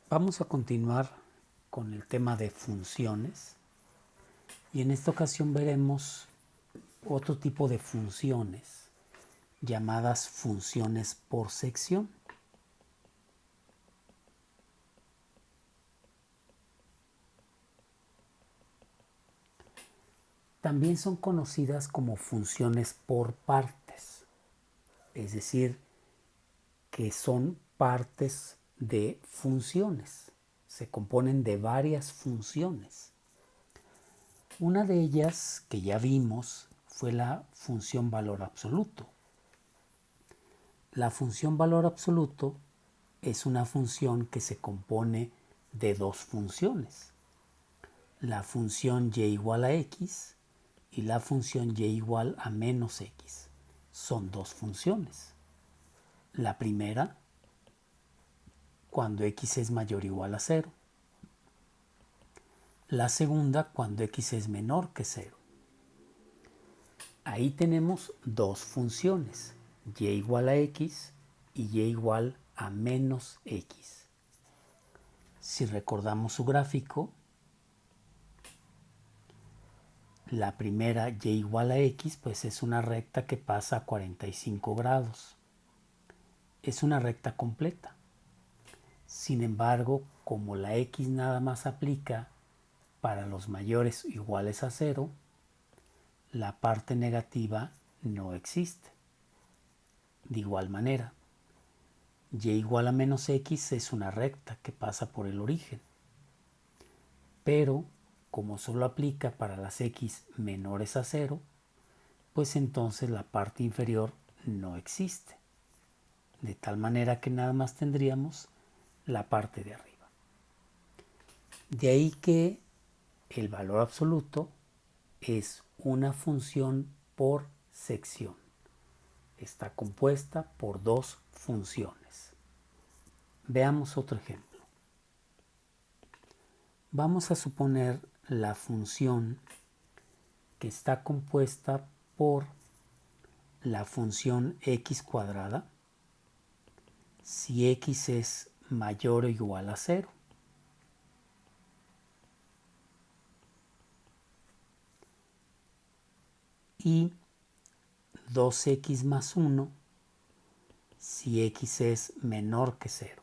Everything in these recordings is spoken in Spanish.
Vamos a continuar con el tema de funciones y en esta ocasión veremos otro tipo de funciones llamadas funciones por sección. También son conocidas como funciones por partes, es decir, que son partes de funciones, se componen de varias funciones. Una de ellas que ya vimos fue la función valor absoluto. La función valor absoluto es una función que se compone de dos funciones, la función y igual a x y la función y igual a menos x. Son dos funciones. La primera, cuando x es mayor o igual a 0. La segunda, cuando x es menor que 0. Ahí tenemos dos funciones, y igual a x y y igual a menos x. Si recordamos su gráfico, la primera y igual a x pues es una recta que pasa a 45 grados. Es una recta completa. Sin embargo, como la x nada más aplica para los mayores iguales a 0, la parte negativa no existe. De igual manera, y igual a menos x es una recta que pasa por el origen. Pero, como solo aplica para las x menores a 0, pues entonces la parte inferior no existe. De tal manera que nada más tendríamos la parte de arriba. De ahí que el valor absoluto es una función por sección. Está compuesta por dos funciones. Veamos otro ejemplo. Vamos a suponer la función que está compuesta por la función x cuadrada si x es mayor o igual a 0. Y 2x más 1 si x es menor que 0.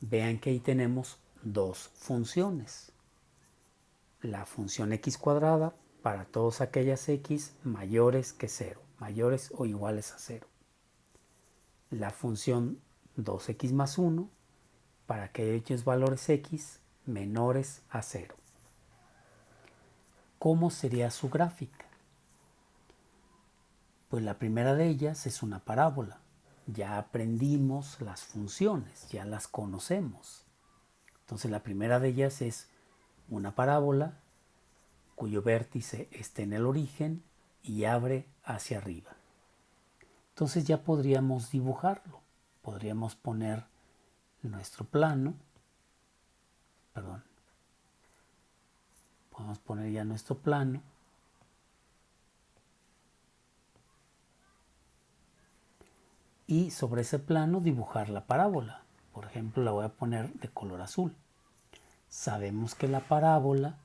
Vean que ahí tenemos dos funciones. La función x cuadrada para todas aquellas x mayores que 0, mayores o iguales a 0. La función 2x más 1 para aquellos valores x menores a 0. ¿Cómo sería su gráfica? Pues la primera de ellas es una parábola. Ya aprendimos las funciones, ya las conocemos. Entonces la primera de ellas es una parábola cuyo vértice está en el origen y abre hacia arriba. Entonces ya podríamos dibujarlo. Podríamos poner nuestro plano. Podemos poner ya nuestro plano. Y sobre ese plano dibujar la parábola. Por ejemplo, la voy a poner de color azul. Sabemos que la parábola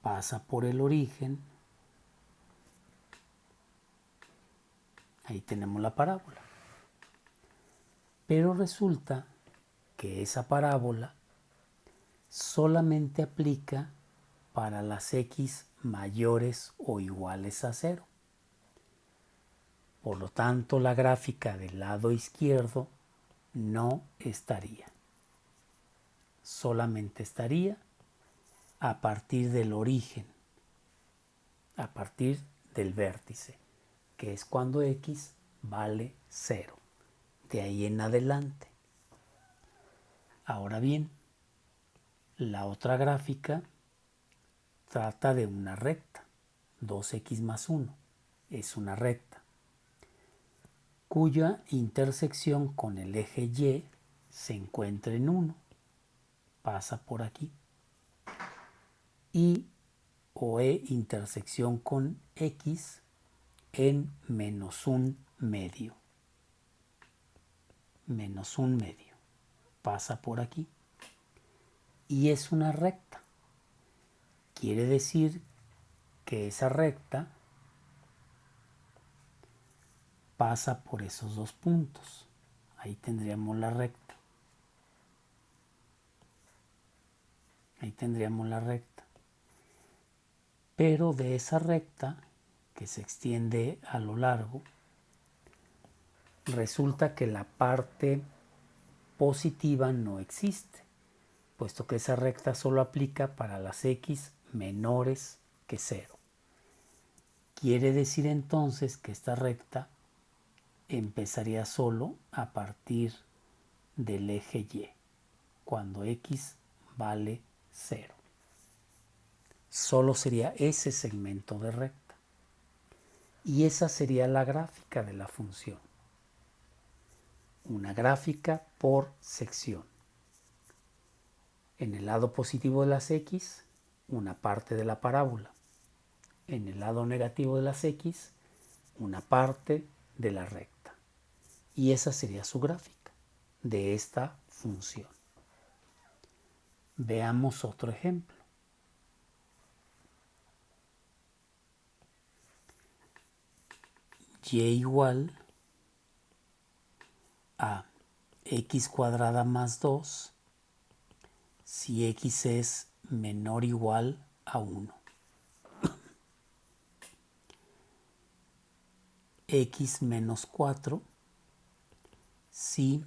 pasa por el origen. Ahí tenemos la parábola. Pero resulta que esa parábola solamente aplica para las x mayores o iguales a 0. Por lo tanto, la gráfica del lado izquierdo no estaría. Solamente estaría a partir del origen, a partir del vértice, que es cuando x vale 0. De ahí en adelante. Ahora bien, la otra gráfica trata de una recta. 2x más 1 es una recta cuya intersección con el eje y se encuentra en 1. Pasa por aquí. Y OE intersección con x en menos un medio. Menos un medio. pasa por aquí. Y es una recta. Quiere decir que esa recta pasa por esos dos puntos. Ahí tendríamos la recta. Ahí tendríamos la recta. Pero de esa recta, que se extiende a lo largo, resulta que la parte positiva no existe, puesto que esa recta solo aplica para las x menores que 0. Quiere decir entonces que esta recta empezaría solo a partir del eje y, cuando x vale 0. Solo sería ese segmento de recta. Y esa sería la gráfica de la función. Una gráfica por sección. En el lado positivo de las x, una parte de la parábola. En el lado negativo de las x, una parte de la recta. Y esa sería su gráfica de esta función. Veamos otro ejemplo. Y igual a x cuadrada más 2 si x es menor o igual a 1. X menos 4 si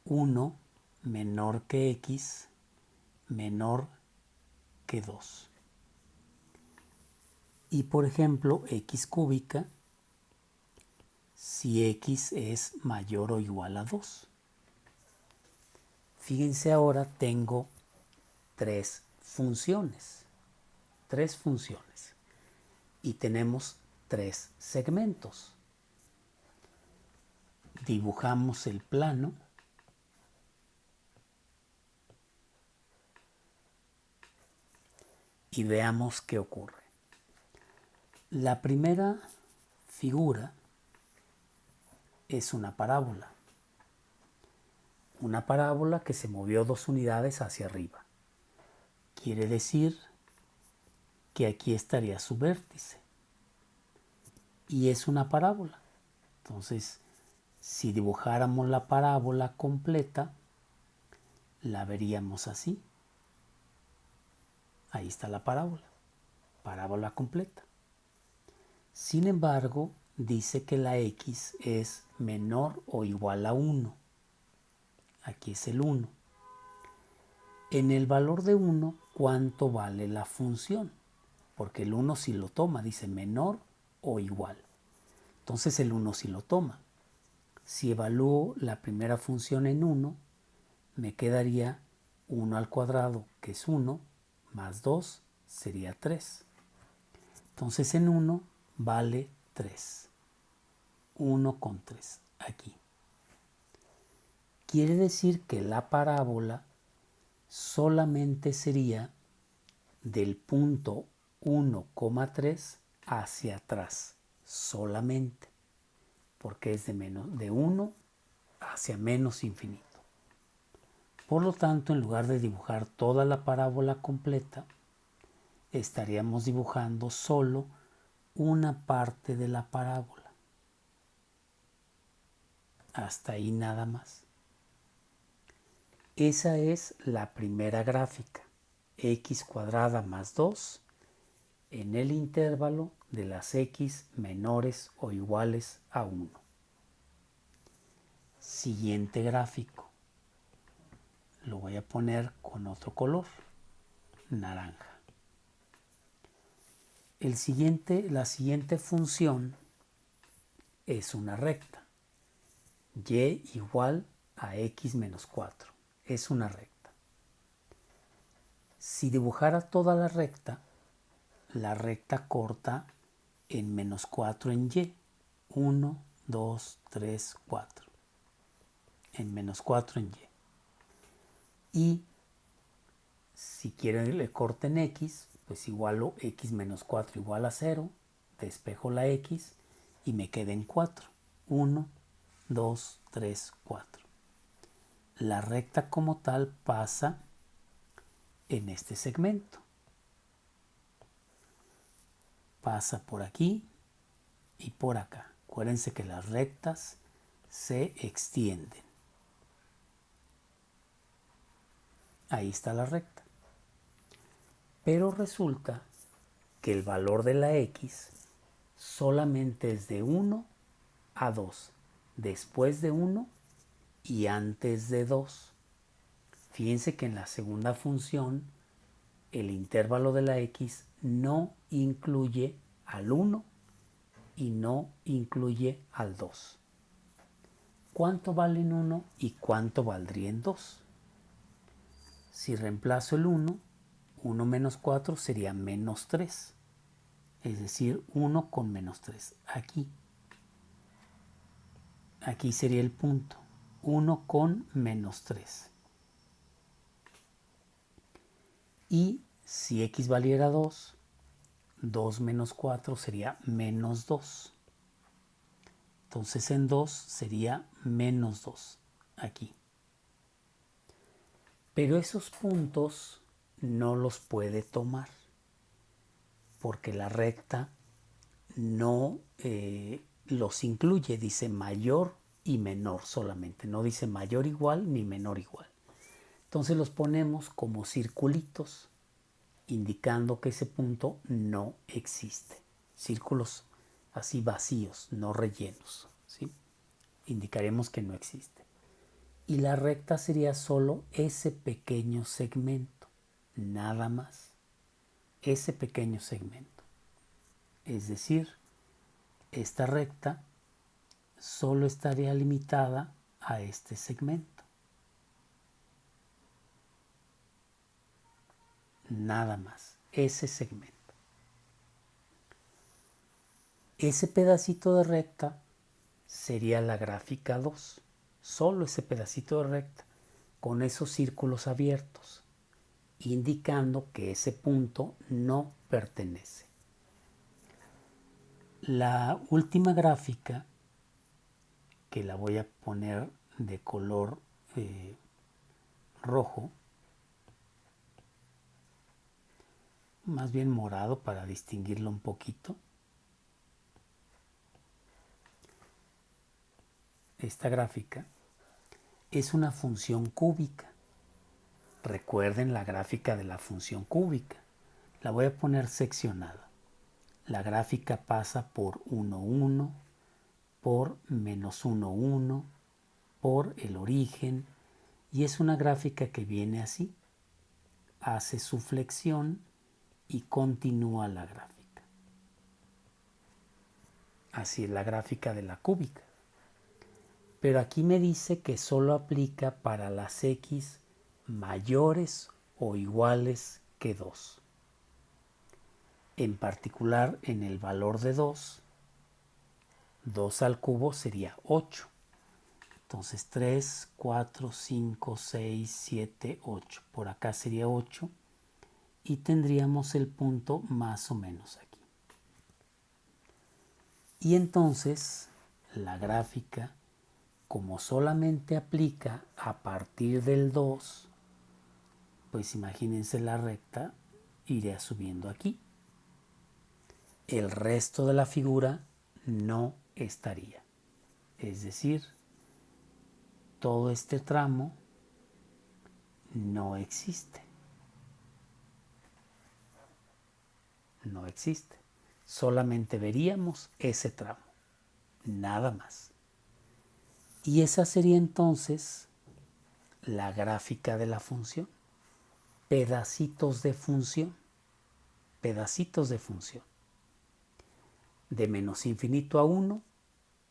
1 menor que x menor que 2. Y por ejemplo, x cúbica si x es mayor o igual a 2. Fíjense, ahora tengo tres funciones. Y tenemos tres segmentos. Dibujamos el plano. Y veamos qué ocurre. La primera figura es una parábola. Una parábola que se movió 2 unidades hacia arriba. Quiere decir que aquí estaría su vértice. Y es una parábola. Entonces, si dibujáramos la parábola completa, la veríamos así. Ahí está la parábola completa. Sin embargo, dice que la x es menor o igual a 1. Aquí es el 1. En el valor de 1, ¿cuánto vale la función? Porque el 1 sí lo toma, dice menor o igual. Entonces el 1 sí lo toma. Si evalúo la primera función en 1, me quedaría 1 al cuadrado, que es 1, más 2 sería 3. Entonces en 1 vale 3. 1 con 3 aquí. Quiere decir que la parábola solamente sería del punto 1,3 hacia atrás, solamente, porque es de 1 hacia menos infinito. Por lo tanto, en lugar de dibujar toda la parábola completa, estaríamos dibujando solo una parte de la parábola. Hasta ahí nada más. Esa es la primera gráfica, x cuadrada más 2 en el intervalo de las x menores o iguales a 1. Siguiente gráfico. Lo voy a poner con otro color, naranja. La siguiente función es una recta. Y igual a x menos 4. Es una recta. Si dibujara toda la recta corta en menos 4 en y. 1, 2, 3, 4. En menos 4 en y. Y si quiero que le corte en x, pues igualo x menos 4 igual a 0. Despejo la x y me queda en 4. 1, 2, 3, 4. La recta como tal pasa en este segmento. Pasa por aquí y por acá. Acuérdense que las rectas se extienden. Ahí está la recta. Pero resulta que el valor de la x solamente es de 1 a 2, después de 1 y antes de 2. Fíjense que en la segunda función el intervalo de la x no incluye al 1 y no incluye al 2. ¿Cuánto vale en 1 y cuánto valdría en 2? Si reemplazo el 1, 1 menos 4 sería menos 3. Es decir, 1 con menos 3. Aquí sería el punto. 1 con menos 3. Y si x valiera 2, 2 menos 4 sería menos 2. Entonces en 2 sería menos 2 aquí. Pero esos puntos no los puede tomar porque la recta no los incluye, dice mayor y menor solamente, no dice mayor igual ni menor igual. Entonces los ponemos como circulitos indicando que ese punto no existe. Círculos así vacíos, no rellenos, ¿sí? Indicaremos que no existe. Y la recta sería solo ese pequeño segmento, nada más. Ese pequeño segmento. Es decir, esta recta solo estaría limitada a este segmento. Nada más, ese segmento. Ese pedacito de recta sería la gráfica 2. Solo ese pedacito de recta con esos círculos abiertos, indicando que ese punto no pertenece. La última gráfica, que la voy a poner de color rojo, más bien morado para distinguirlo un poquito. Esta gráfica es una función cúbica. Recuerden la gráfica de la función cúbica. La voy a poner seccionada. La gráfica pasa por 1, 1, por menos 1, 1, por el origen, y es una gráfica que viene así. Hace su flexión y continúa la gráfica. Así es la gráfica de la cúbica. Pero aquí me dice que solo aplica para las x mayores o iguales que 2. En particular, en el valor de 2, 2 al cubo sería 8. Entonces 3, 4, 5, 6, 7, 8. Por acá sería 8. Y tendríamos el punto más o menos aquí. Y entonces la gráfica, como solamente aplica a partir del 2, pues imagínense la recta iría subiendo aquí. El resto de la figura no estaría. Es decir, todo este tramo no existe. No existe. Solamente veríamos ese tramo. Nada más. Y esa sería entonces la gráfica de la función. Pedacitos de función. Pedacitos de función. De menos infinito a 1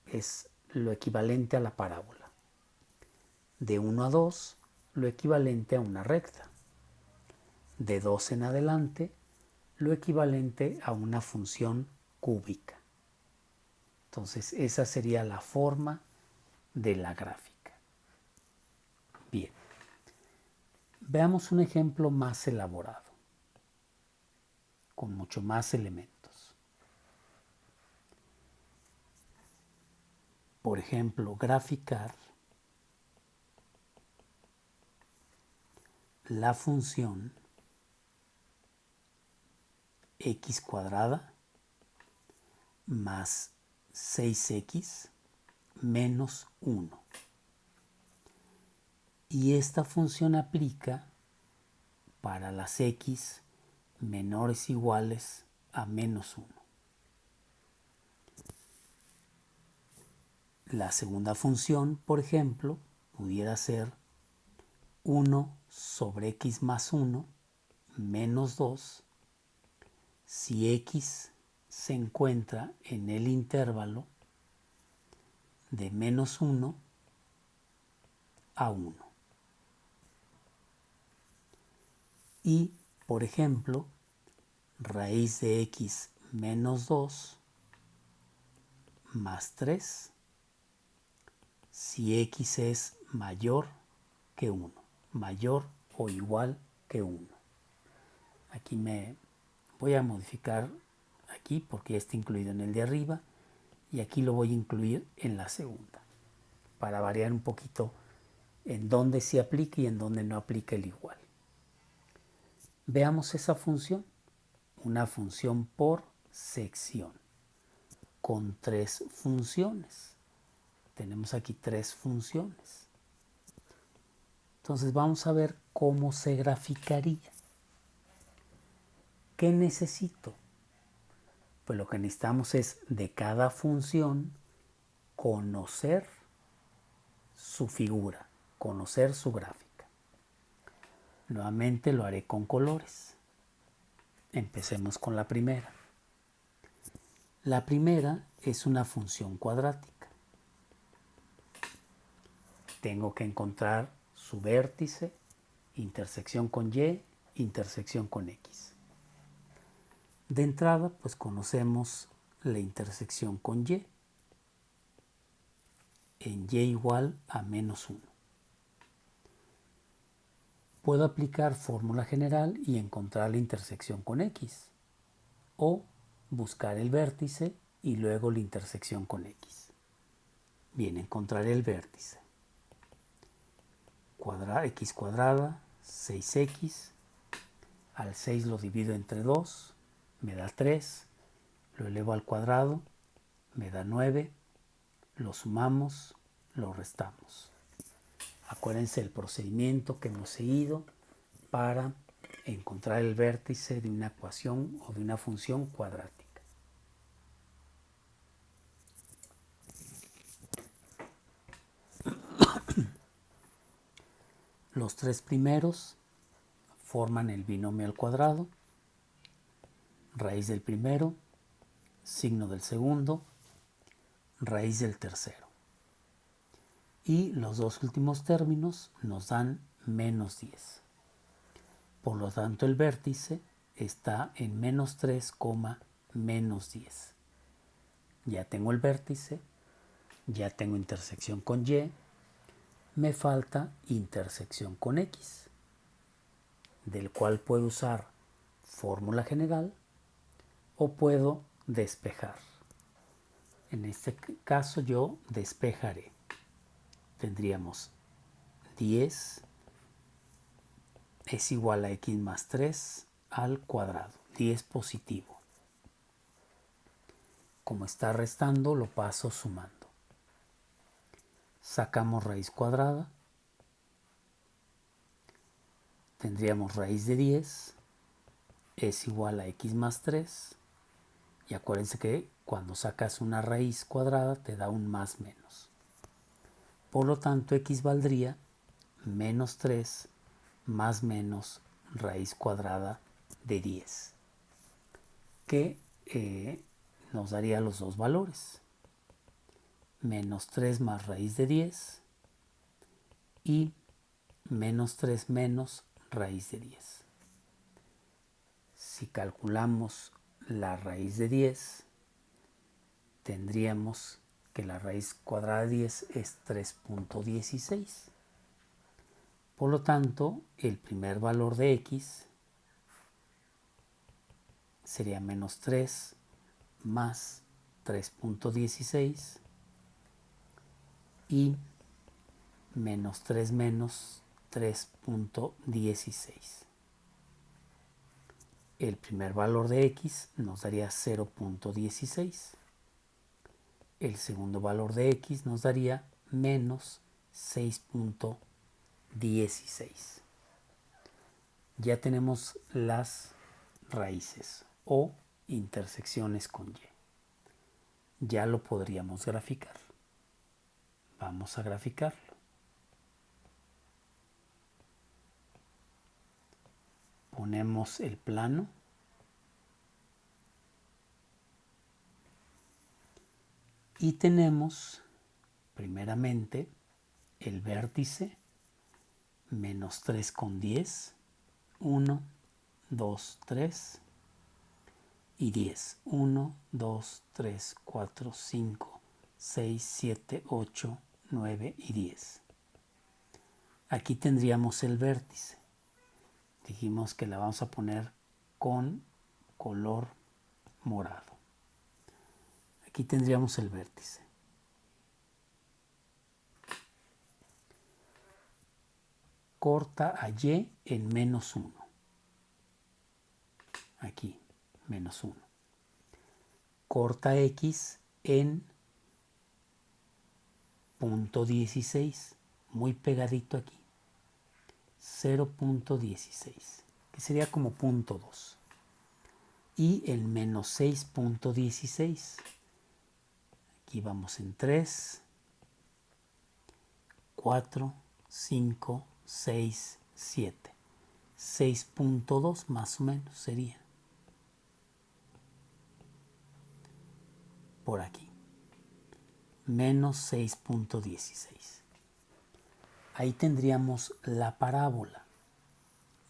es lo equivalente a la parábola. De 1 a 2, lo equivalente a una recta. De 2 en adelante, lo equivalente a una función cúbica. Entonces, esa sería la forma de la gráfica. Bien, veamos un ejemplo más elaborado, con mucho más elementos. Por ejemplo, graficar la función x cuadrada más 6x menos 1. Y esta función aplica para las x menores o iguales a menos 1. La segunda función, por ejemplo, pudiera ser 1 sobre x más 1 menos 2 si x se encuentra en el intervalo de menos 1 a 1. Y, por ejemplo, raíz de x menos 2 más 3 si x es mayor que 1, mayor o igual que 1. Aquí me voy a modificar aquí porque ya está incluido en el de arriba y aquí lo voy a incluir en la segunda para variar un poquito en dónde se aplica y en dónde no aplica el igual. Veamos esa función, una función por sección con 3 funciones. Tenemos aquí 3 funciones. Entonces vamos a ver cómo se graficaría. ¿Qué necesito? Pues lo que necesitamos es de cada función conocer su figura, conocer su gráfica. Nuevamente lo haré con colores. Empecemos con la primera. La primera es una función cuadrática. Tengo que encontrar su vértice, intersección con y, intersección con x. De entrada, pues conocemos la intersección con y. En y igual a menos 1. Puedo aplicar fórmula general y encontrar la intersección con x. O buscar el vértice y luego la intersección con x. Bien, encontraré el vértice. X cuadrada, 6x. Al 6 lo divido entre 2, me da 3. Lo elevo al cuadrado, me da 9. Lo sumamos, lo restamos. Acuérdense el procedimiento que hemos seguido para encontrar el vértice de una ecuación o de una función cuadrática. Los 3 primeros forman el binomio al cuadrado, raíz del primero, signo del segundo, raíz del tercero. Y los 2 últimos términos nos dan menos 10. Por lo tanto, el vértice está en menos 3, menos 10. Ya tengo el vértice, ya tengo intersección con y, me falta intersección con x, del cual puedo usar fórmula general o puedo despejar. En este caso yo despejaré. Tendríamos 10 es igual a x más 3 al cuadrado. 10 positivo. Como está restando, lo paso sumando. Sacamos raíz cuadrada. Tendríamos raíz de 10 es igual a x más 3. Y acuérdense que cuando sacas una raíz cuadrada te da un más menos. Por lo tanto, x valdría menos 3 más menos raíz cuadrada de 10, que nos daría los dos valores. Menos 3 más raíz de 10 y menos 3 menos raíz de 10. Si calculamos la raíz de 10, tendríamos que la raíz cuadrada de 10 es 3.16. Por lo tanto, el primer valor de x sería menos 3 más 3.16 y menos 3 menos 3.16. El primer valor de x nos daría 0.16. El segundo valor de x nos daría menos 6.16. Ya tenemos las raíces o intersecciones con y. Ya lo podríamos graficar. Vamos a graficarlo. Ponemos el plano. Y tenemos, primeramente, el vértice, menos 3,10, 1, 2, 3 y 10. 1, 2, 3, 4, 5, 6, 7, 8, 9 y 10. Aquí tendríamos el vértice. Dijimos que la vamos a poner con color morado. Aquí tendríamos el vértice. Corta a y en menos 1. Aquí, menos 1. Corta x en punto 16, muy pegadito aquí. 0.16, que sería como punto 2. Y el menos 6.16. Aquí vamos en 3, 4, 5, 6, 7. 6.2 más o menos sería. Por aquí. Menos 6.16. Ahí tendríamos la parábola.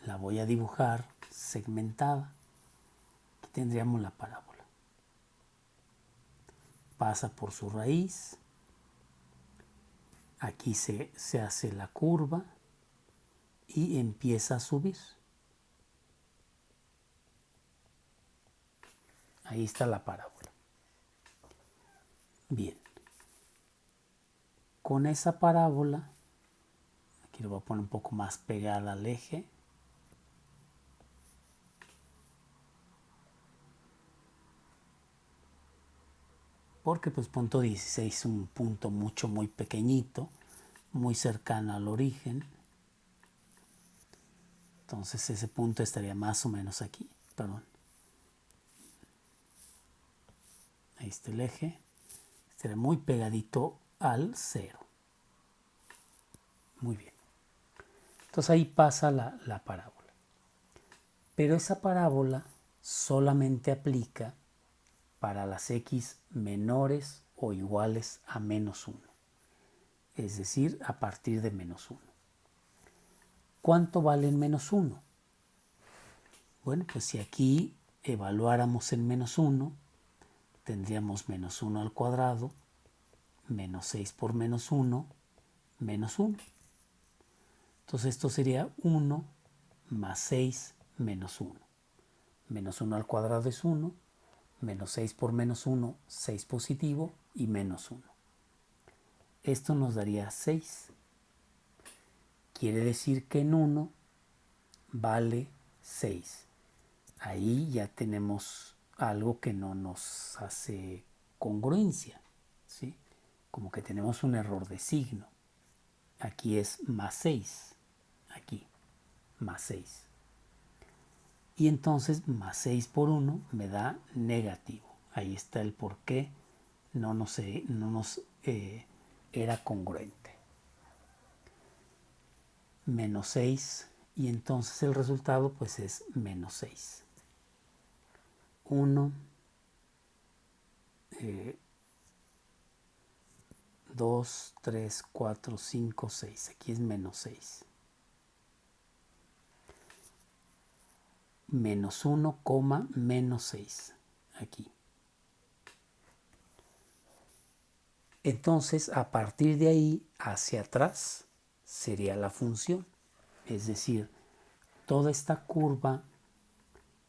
La voy a dibujar segmentada. Aquí tendríamos la parábola. Pasa por su raíz. Aquí se hace la curva y empieza a subir. Ahí está la parábola. Bien. Con esa parábola, aquí lo voy a poner un poco más pegada al eje. Porque pues punto 16 es un punto muy pequeñito, muy cercano al origen. Entonces ese punto estaría más o menos aquí. Perdón. Ahí está el eje. Estaría muy pegadito al 0. Muy bien. Entonces ahí pasa la parábola. Pero esa parábola solamente aplica para las x menores o iguales a menos 1. Es decir, a partir de menos 1. ¿Cuánto vale en menos 1? Bueno, pues si aquí evaluáramos en menos 1, tendríamos menos 1 al cuadrado, menos 6 por menos 1, menos 1. Entonces esto sería 1 más 6 menos 1. Menos 1 al cuadrado es 1, menos 6 por menos 1, 6 positivo y menos 1. Esto nos daría 6. Quiere decir que en 1 vale 6. Ahí ya tenemos algo que no nos hace congruencia, ¿sí? Como que tenemos un error de signo. Aquí es más 6, aquí, más 6. Y entonces más 6 por 1 me da negativo. Ahí está el por qué no nos era congruente. Menos 6 y entonces el resultado pues es menos 6. 1, 2, 3, 4, 5, 6. Aquí es menos 6. Menos 1, menos 6. Aquí. Entonces, a partir de ahí hacia atrás sería la función. Es decir, toda esta curva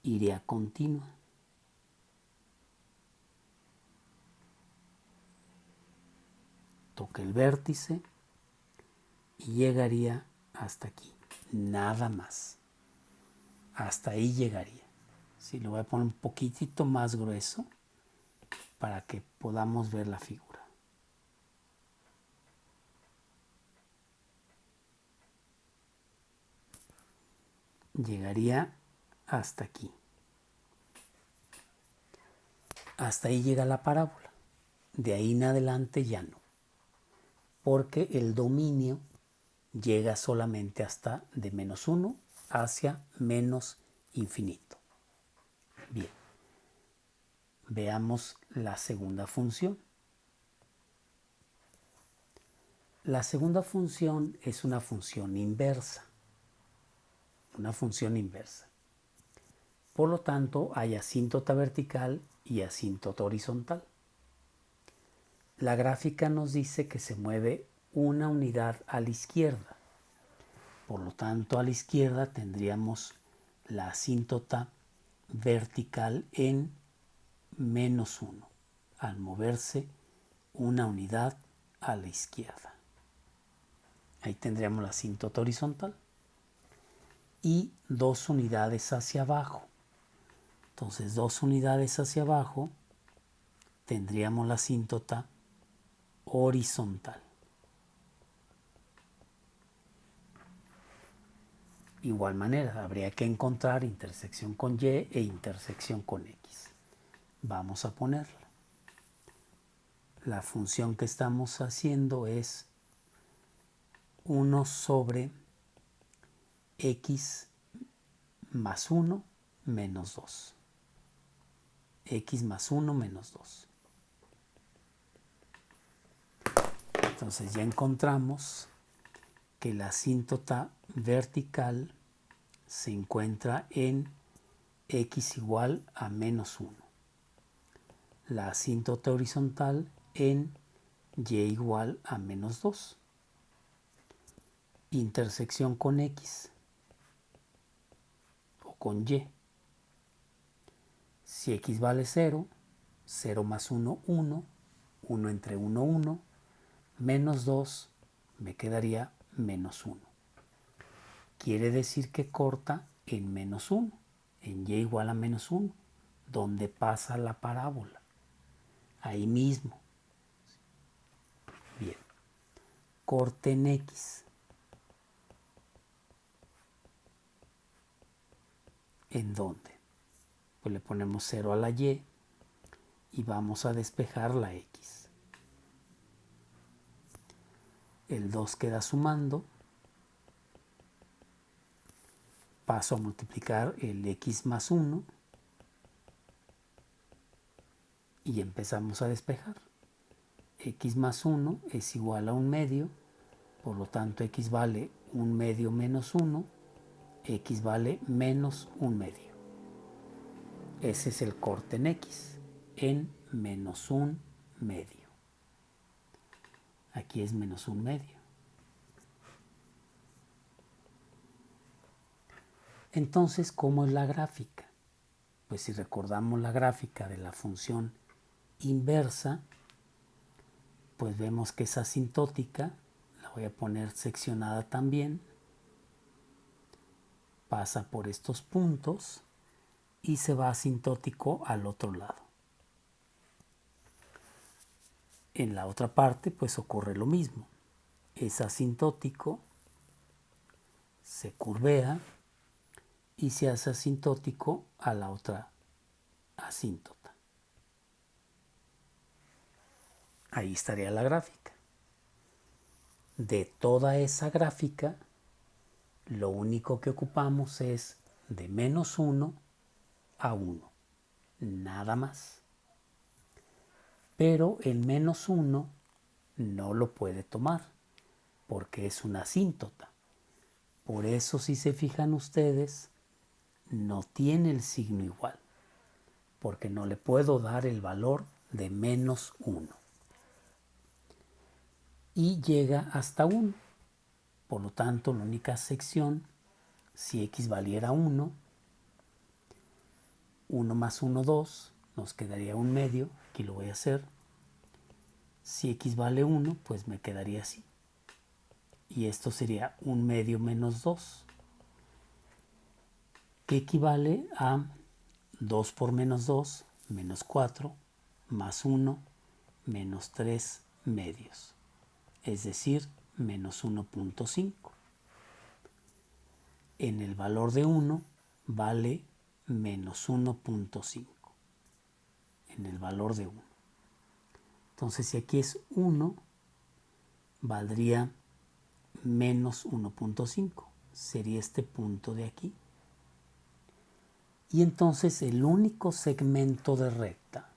iría continua. Toca el vértice y llegaría hasta aquí, nada más. Hasta ahí llegaría. Sí, lo voy a poner un poquitito más grueso para que podamos ver la figura. Llegaría hasta aquí. Hasta ahí llega la parábola. De ahí en adelante ya no. Porque el dominio llega solamente hasta de -1 hacia menos infinito. Bien. Veamos la segunda función. La segunda función es una función inversa. Una función inversa. Por lo tanto, hay asíntota vertical y asíntota horizontal. La gráfica nos dice que se mueve una unidad a la izquierda. Por lo tanto, a la izquierda tendríamos la asíntota vertical en -1, al moverse una unidad a la izquierda. Ahí tendríamos la asíntota horizontal. Y 2 unidades hacia abajo. Entonces, 2 unidades hacia abajo tendríamos la asíntota horizontal. Igual manera, habría que encontrar intersección con Y e intersección con X. Vamos a ponerla. La función que estamos haciendo es 1 sobre X más 1 menos 2. X más 1 menos 2. Entonces ya encontramos que la asíntota vertical se encuentra en X igual a -1. La asíntota horizontal en Y igual a -2. Intersección con X o con Y. Si X vale 0, 0 más 1, 1, 1 entre 1, 1, menos 2, me quedaría -1. Quiere decir que corta en -1, en Y igual a -1, donde pasa la parábola. Ahí mismo. Bien. Corte en X. ¿En dónde? Pues le ponemos 0 a la Y y vamos a despejar la X. El 2 queda sumando. Paso a multiplicar el X más 1 y empezamos a despejar. X más 1 es igual a 1/2, por lo tanto X vale 1/2 menos 1, X vale menos 1/2. Ese es el corte en X, en -1/2. Aquí es -1/2. Entonces, ¿cómo es la gráfica? Pues si recordamos la gráfica de la función inversa, pues vemos que es asintótica. La voy a poner seccionada también. Pasa por estos puntos y se va asintótico al otro lado. En la otra parte pues ocurre lo mismo. Es asintótico, se curvea y se hace asintótico a la otra asíntota. Ahí estaría la gráfica. De toda esa gráfica, lo único que ocupamos es de -1 a 1. Nada más. Pero el -1 no lo puede tomar porque es una asíntota. Por eso, si se fijan ustedes, no tiene el signo igual, porque no le puedo dar el valor de -1. Y llega hasta 1. Por lo tanto, la única sección, si X valiera 1, 1 más 1, 2, nos quedaría 1/2. Aquí lo voy a hacer. Si X vale 1, pues me quedaría así. y esto sería 1/2 menos 2, que equivale a 2 por menos 2, menos 4, más 1, menos 3 medios, es decir, menos 1.5. En el valor de 1 vale menos 1.5, en el valor de 1. Entonces, si aquí es 1, valdría menos 1.5, sería este punto de aquí. Y entonces el único segmento de recta,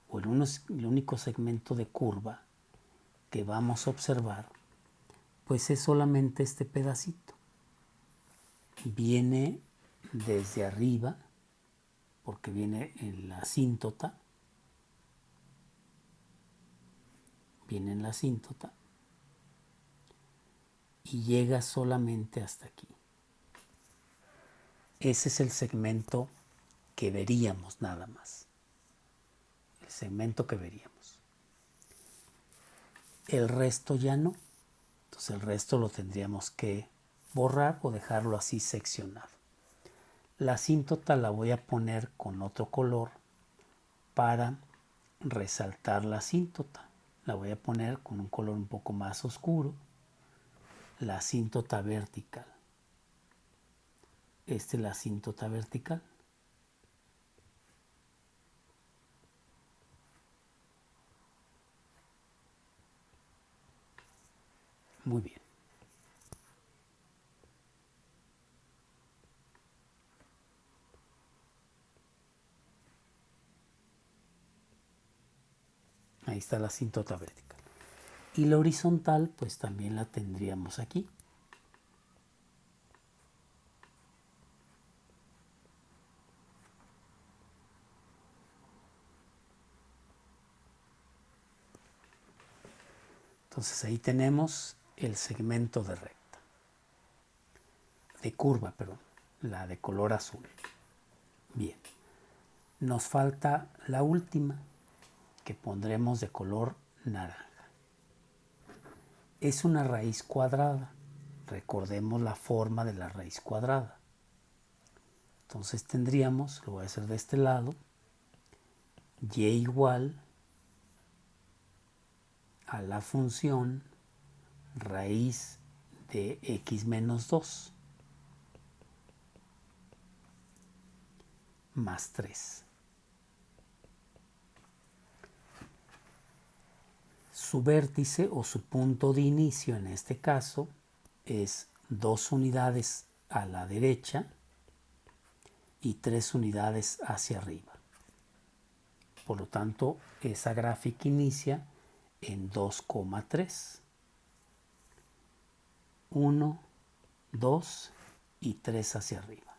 o el único segmento de curva que vamos a observar, pues es solamente este pedacito. Viene desde arriba, porque viene en la asíntota, y llega solamente hasta aquí. Ese es el segmento que veríamos nada más. El segmento que veríamos. El resto ya no. Entonces el resto lo tendríamos que borrar o dejarlo así seccionado. La asíntota la voy a poner con otro color para resaltar la asíntota. La voy a poner con un color un poco más oscuro. La asíntota vertical. Esta es la asíntota vertical. Muy bien. Ahí está la asíntota vertical. Y la horizontal, pues también la tendríamos aquí. Entonces ahí tenemos el segmento de recta. De curva, perdón. La de color azul. Bien. Nos falta la última, que pondremos de color naranja. Es una raíz cuadrada. Recordemos la forma de la raíz cuadrada. Entonces tendríamos, lo voy a hacer de este lado, y igual a la función raíz de x menos 2 más 3. Su vértice o su punto de inicio en este caso es 2 unidades a la derecha y 3 unidades hacia arriba. Por lo tanto, esa gráfica inicia en 2,3. 1, 2 y 3 hacia arriba.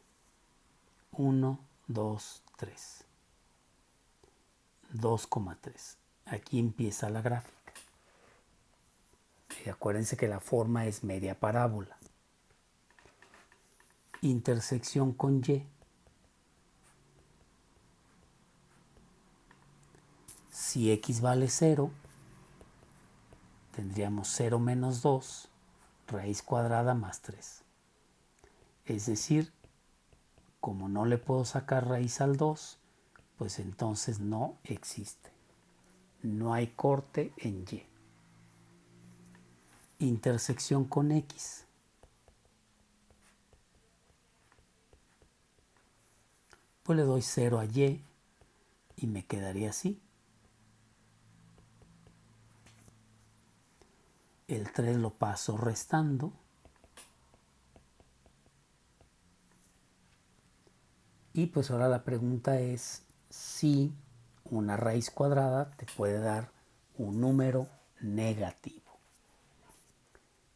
1, 2, 3. 2,3. Aquí empieza la gráfica. Y acuérdense que la forma es media parábola. Intersección con Y. Si x vale 0, tendríamos 0 menos 2, raíz cuadrada más 3. Es decir, como no le puedo sacar raíz al 2, pues entonces no existe. No hay corte en Y. Intersección con X. Pues le doy 0 a Y y me quedaría así. El 3 lo paso restando. Y pues ahora la pregunta es si una raíz cuadrada te puede dar un número negativo.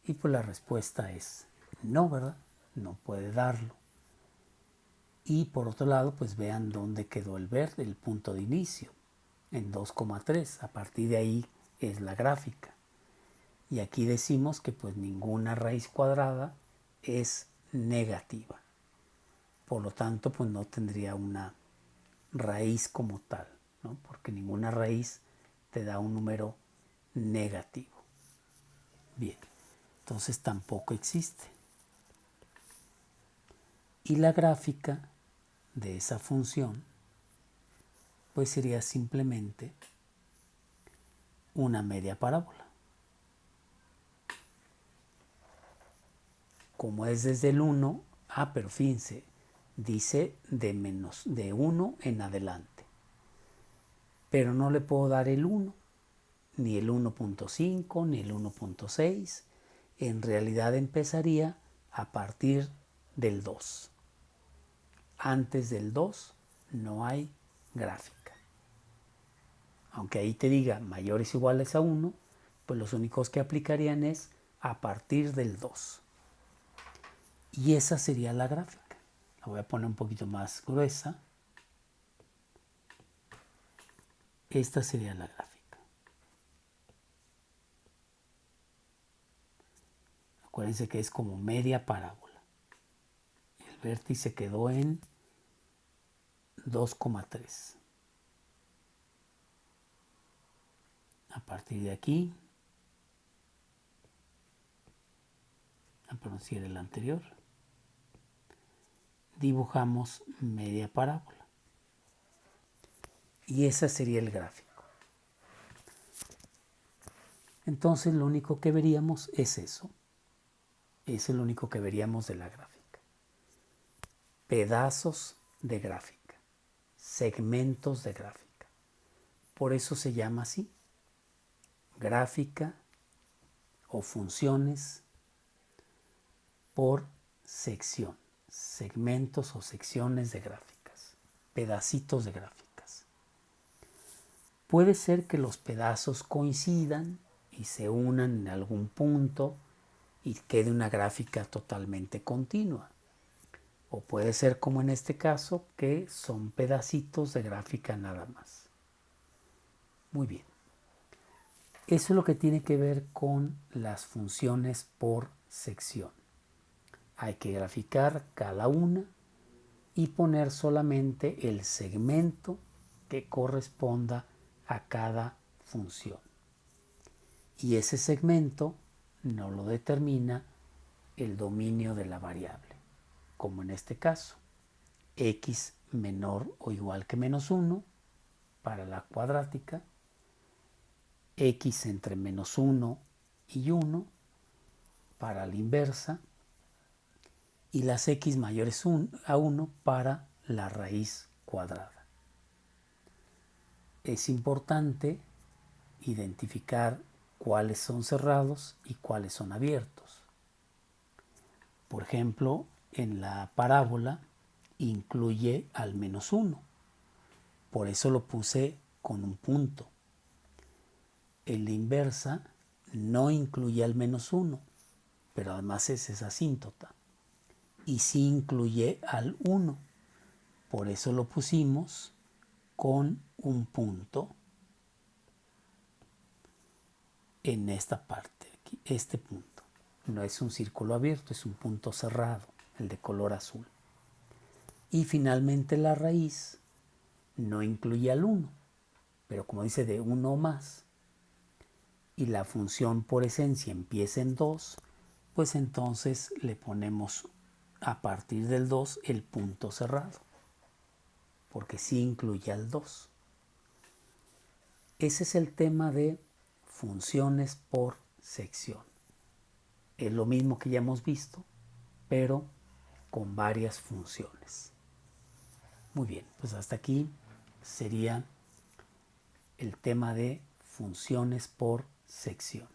Y pues la respuesta es no, ¿verdad? No puede darlo. Y por otro lado, pues vean dónde quedó el verde, el punto de inicio, en 2,3. A partir de ahí es la gráfica. Y aquí decimos que pues ninguna raíz cuadrada es negativa. Por lo tanto, pues no tendría una raíz como tal, ¿no? Porque ninguna raíz te da un número negativo. Bien, entonces tampoco existe. Y la gráfica de esa función pues sería simplemente una media parábola. Como es desde el 1, pero fíjense, dice de 1 en adelante. Pero no le puedo dar el 1, ni el 1.5, ni el 1.6. En realidad empezaría a partir del 2. Antes del 2 no hay gráfica. Aunque ahí te diga mayores o iguales a 1, pues los únicos que aplicarían es a partir del 2. Y esa sería la gráfica. La voy a poner un poquito más gruesa. Esta sería la gráfica. Acuérdense que es como media parábola. El vértice quedó en 2,3. A partir de aquí, a pronunciar el anterior, dibujamos media parábola. Y ese sería el gráfico. Entonces lo único que veríamos es eso. Es lo único que veríamos de la gráfica. Pedazos de gráfica. Segmentos de gráfica. Por eso se llama así. Gráfica o funciones por sección. Segmentos o secciones de gráficas. Pedacitos de gráficas. Puede ser que los pedazos coincidan y se unan en algún punto y quede una gráfica totalmente continua. O puede ser como en este caso, que son pedacitos de gráfica nada más. Muy bien. Eso es lo que tiene que ver con las funciones por sección. Hay que graficar cada una y poner solamente el segmento que corresponda a cada función. Y ese segmento no lo determina el dominio de la variable, como en este caso, x menor o igual que menos 1 para la cuadrática, x entre menos 1 y 1 para la inversa, y las x mayores a 1 para la raíz cuadrada. Es importante identificar cuáles son cerrados y cuáles son abiertos. Por ejemplo, en la parábola incluye al menos 1. Por eso lo puse con un punto. En la inversa no incluye al menos 1, pero además es asíntota. Y sí incluye al 1. Por eso lo pusimos con un punto en esta parte, aquí, este punto. No es un círculo abierto, es un punto cerrado, el de color azul. Y finalmente la raíz no incluye al 1, pero como dice de 1 o más, y la función por esencia empieza en 2, pues entonces le ponemos a partir del 2 el punto cerrado, porque sí incluye al 2. Ese es el tema de funciones por sección. Es lo mismo que ya hemos visto, pero con varias funciones. Muy bien, pues hasta aquí sería el tema de funciones por sección.